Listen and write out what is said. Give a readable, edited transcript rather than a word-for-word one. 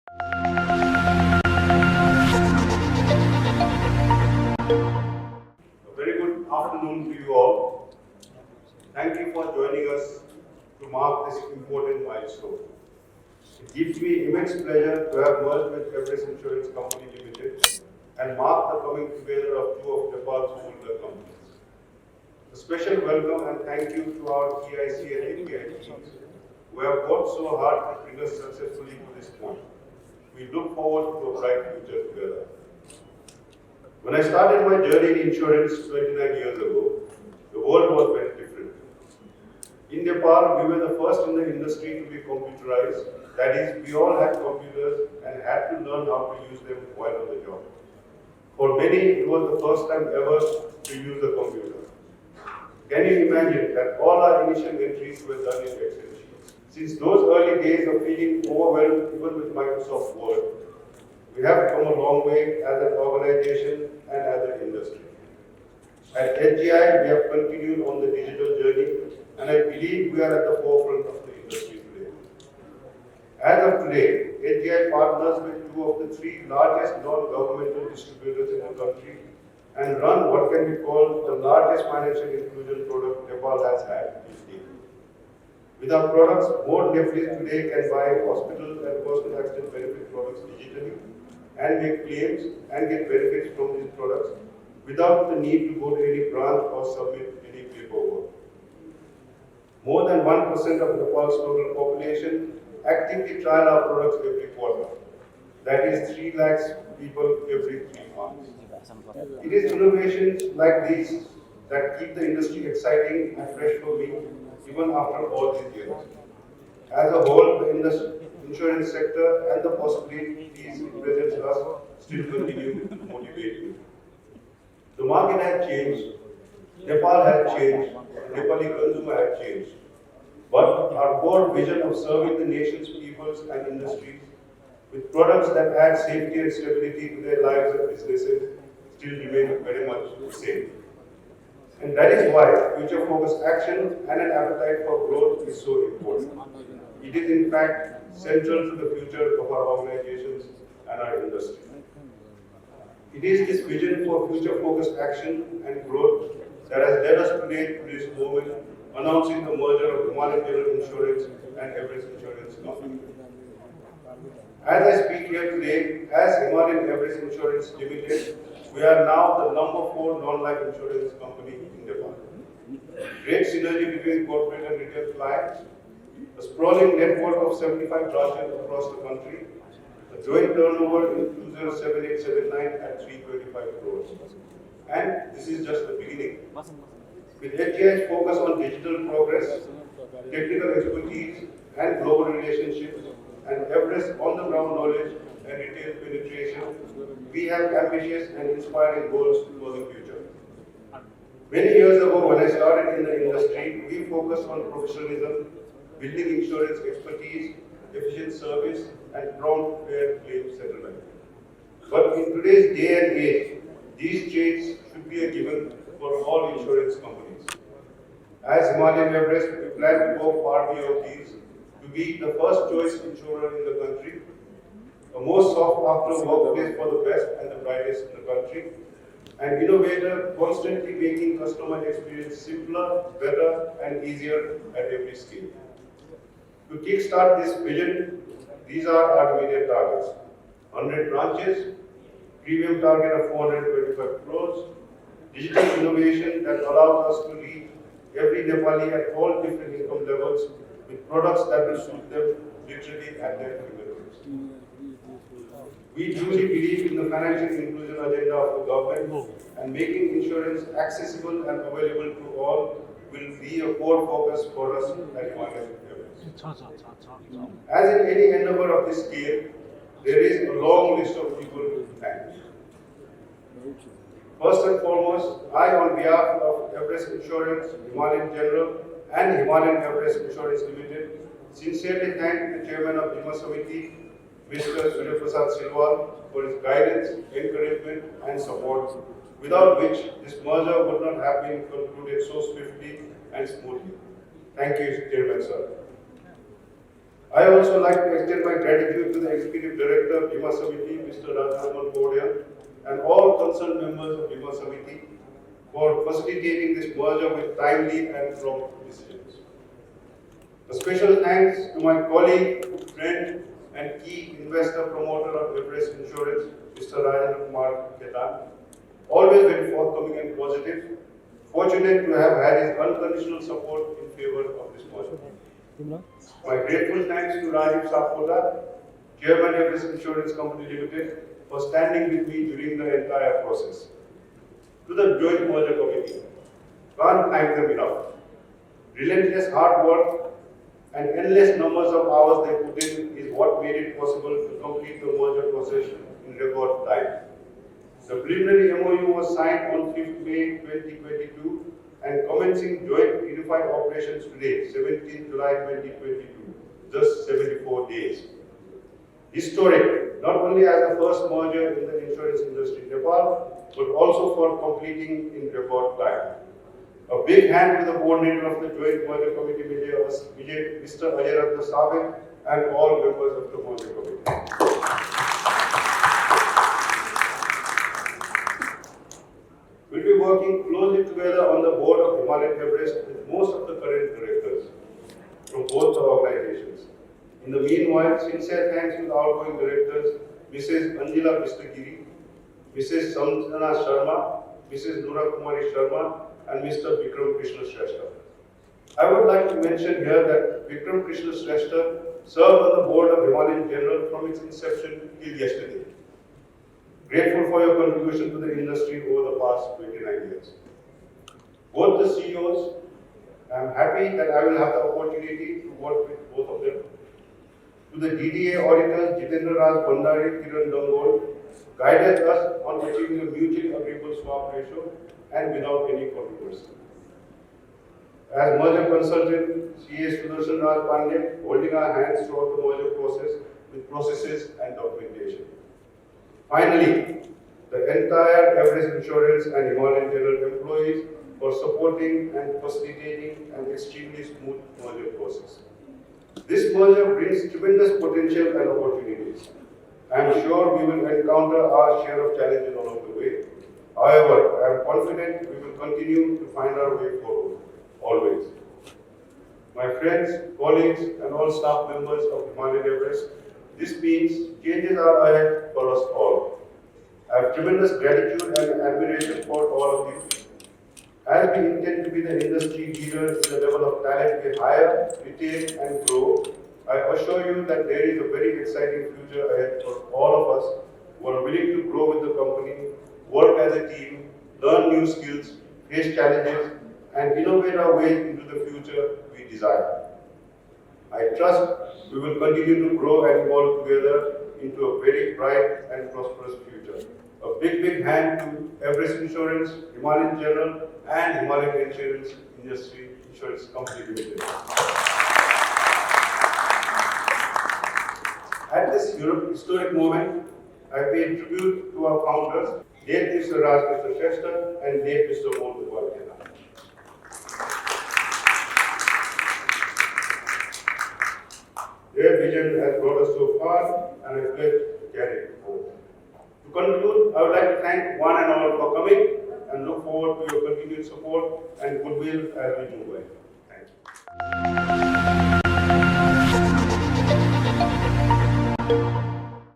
A very good afternoon to you all. Thank you for joining us to mark this important milestone. It gives me immense pleasure to have merged with Everest Insurance Company Limited and mark the coming together of two of Nepal's older companies. A special welcome and thank you to our EIC and API teams who have worked so hard to bring us successfully to this point. We look forward to a bright future together. When I started my journey in insurance 29 years ago, the world was very different. In Nepal, we were the first in the industry to be computerized. That is, we all had computers and had to learn how to use them while on the job. For many, it was the first time ever to use a computer. Can you imagine that all our initial entries were done in Excel sheets? Since those early days of feeling overwhelmed even with Microsoft Word, we have come a long way as an organization and as an industry. At HGI, we have continued on the digital journey, and I believe we are at the forefront of the industry today. As of today, HGI partners with two of the three largest non-governmental distributors in the country and run what can be called the largest financial inclusion product Nepal has had till date. With our products, more Nepalese today can buy hospital and personal accident benefit products digitally and make claims and get benefits from these products without the need to go to any branch or submit any paperwork. More than 1% of Nepal's total population actively trial our products every quarter. That is 3 lakhs people every 3 months. It is innovations like these that keep the industry exciting and fresh for me even after all these years. As a whole, the insurance sector and the possibilities it presents us still continue to motivate me. The market has changed, Nepal has changed, the Nepali consumer has changed. But our core vision of serving the nation's peoples and industries with products that add safety and stability to their lives and businesses still remain very much the same. And that is why future-focused action and an appetite for growth is so important. It is in fact central to the future of our organizations and our industry. It is this vision for future-focused action and growth that has led us today to this moment, announcing the merger of Himalayan Everest Insurance and Everest Insurance Company. As I speak here today, as Himalayan Everest Insurance Limited, we are now the number 4 non-life insurance company in Nepal. Great synergy between corporate and retail clients, a sprawling network of 75 branches across the country, a joint turnover in 2078-79 at 325 crores. And this is just the beginning. With HGI's focus on digital progress, technical expertise, and global relationships, and Everest on-the-ground knowledge and retail penetration, we have ambitious and inspiring goals for the future. Many years ago, when I started in the industry, we focused on professionalism, building insurance expertise, efficient service, and prompt fair claim settlement. But in today's day and age, these traits should be a given for all insurance companies. As Himalayan Everest, we plan to go far beyond these to be the first choice insurer in the country, a most sought-after workplace for the best and the brightest in the country, an innovator constantly making customer experience simpler, better, and easier at every scale. To kickstart this vision, these are our immediate targets: 100 branches, premium target of 425 crores, digital innovation that allows us to reach every Nepali at all different income levels with products that will suit them literally at their fingertips. We truly believe in the financial inclusion agenda of the government, and making insurance accessible and available to all will be a core focus for us at Himalayan Everest. As in any endeavor of this scale, there is a long list of people to thank. First and foremost, I, on behalf of Everest Insurance, Himalayan General, and Himalayan Everest Insurance Limited, sincerely thank the chairman of Bima Samiti, Mr. Surya Prasad Silwal, for his guidance, encouragement, and support, without which this merger would not have been concluded so swiftly and smoothly. Thank you, Chairman, sir. I also like to extend my gratitude to the Executive Director of Bima Samiti, Mr. Rajamohan Kodia, and all concerned members of Bima Samiti for facilitating this merger with timely and prompt decisions. A special thanks to my colleague, friend, and key investor promoter of Everest Insurance, Mr. Rajendra Kumar Ketan, always very forthcoming and positive. Fortunate to have had his unconditional support in favor of this merger. My grateful thanks to Rajiv Sapkota, Chairman Everest Insurance Company Limited, for standing with me during the entire process. To the Joint Merger Committee, can't thank them enough. Relentless hard work and endless numbers of hours they put in is what made it possible to complete the merger process in record time. The preliminary MOU was signed on 5th May 2022 and commencing joint unified operations today, 17th July 2022, just 74 days. Historic, not only as the first merger in the insurance industry in Nepal, but also for completing in record time. A big hand to the coordinator of the Joint Merger Committee, Mr. Ajay Sabit, and all members of the Merger Committee. We'll be working closely together on the board of Himalayan Everest with most of the current directors from both the organizations. In the meanwhile, sincere thanks to the outgoing directors, Mrs. Anjila Vistagiri, Mrs. Samjana Sharma, Mrs. Nura Kumari Sharma, and Mr. Vikram Krishna Sherestha. I would like to mention here that Vikram Krishna Sherestha served on the board of Himalayan General from its inception till yesterday. Grateful for your contribution to the industry over the past 29 years. Both the CEOs, I am happy that I will have the opportunity to work with both of them. To the DDA auditors, Jitendra Raj Bandari, Kiran Dangol, guided us on achieving a mutually agreeable swap ratio and without any controversy. As merger consultant, CA Sudarshan Raj Pandey, holding our hands throughout the merger process with processes and documentation. Finally, the entire Everest Insurance and Himalayan General employees for supporting and facilitating an extremely smooth merger process. This merger brings tremendous potential and opportunities. I am sure we will encounter our share of challenges along the way. However, I am confident we will continue to find our way forward, always. My friends, colleagues, and all staff members of Himalayan Everest, this means changes are ahead for us all. I have tremendous gratitude and admiration for all of you. As we intend to be the industry leader in the level of talent we hire, retain, and grow, I assure you that there is a very exciting future ahead for all of us who are willing to grow with the company, work as a team, learn new skills, face challenges, and innovate our way into the future we desire. I trust we will continue to grow and evolve together into a very bright and prosperous future. A big hand to Everest Insurance, Himalayan General, and Himalayan Insurance Company Limited. At this historic moment, I pay tribute to our founders, late Mr. Raj Krishna Sherestha and late Mr. Mohan Kumar Ketan. Their vision has brought us so far, and I pledge to carry it forward. To conclude, I would like to thank one and all for coming and look forward to your continued support and goodwill as we move ahead. Thank you.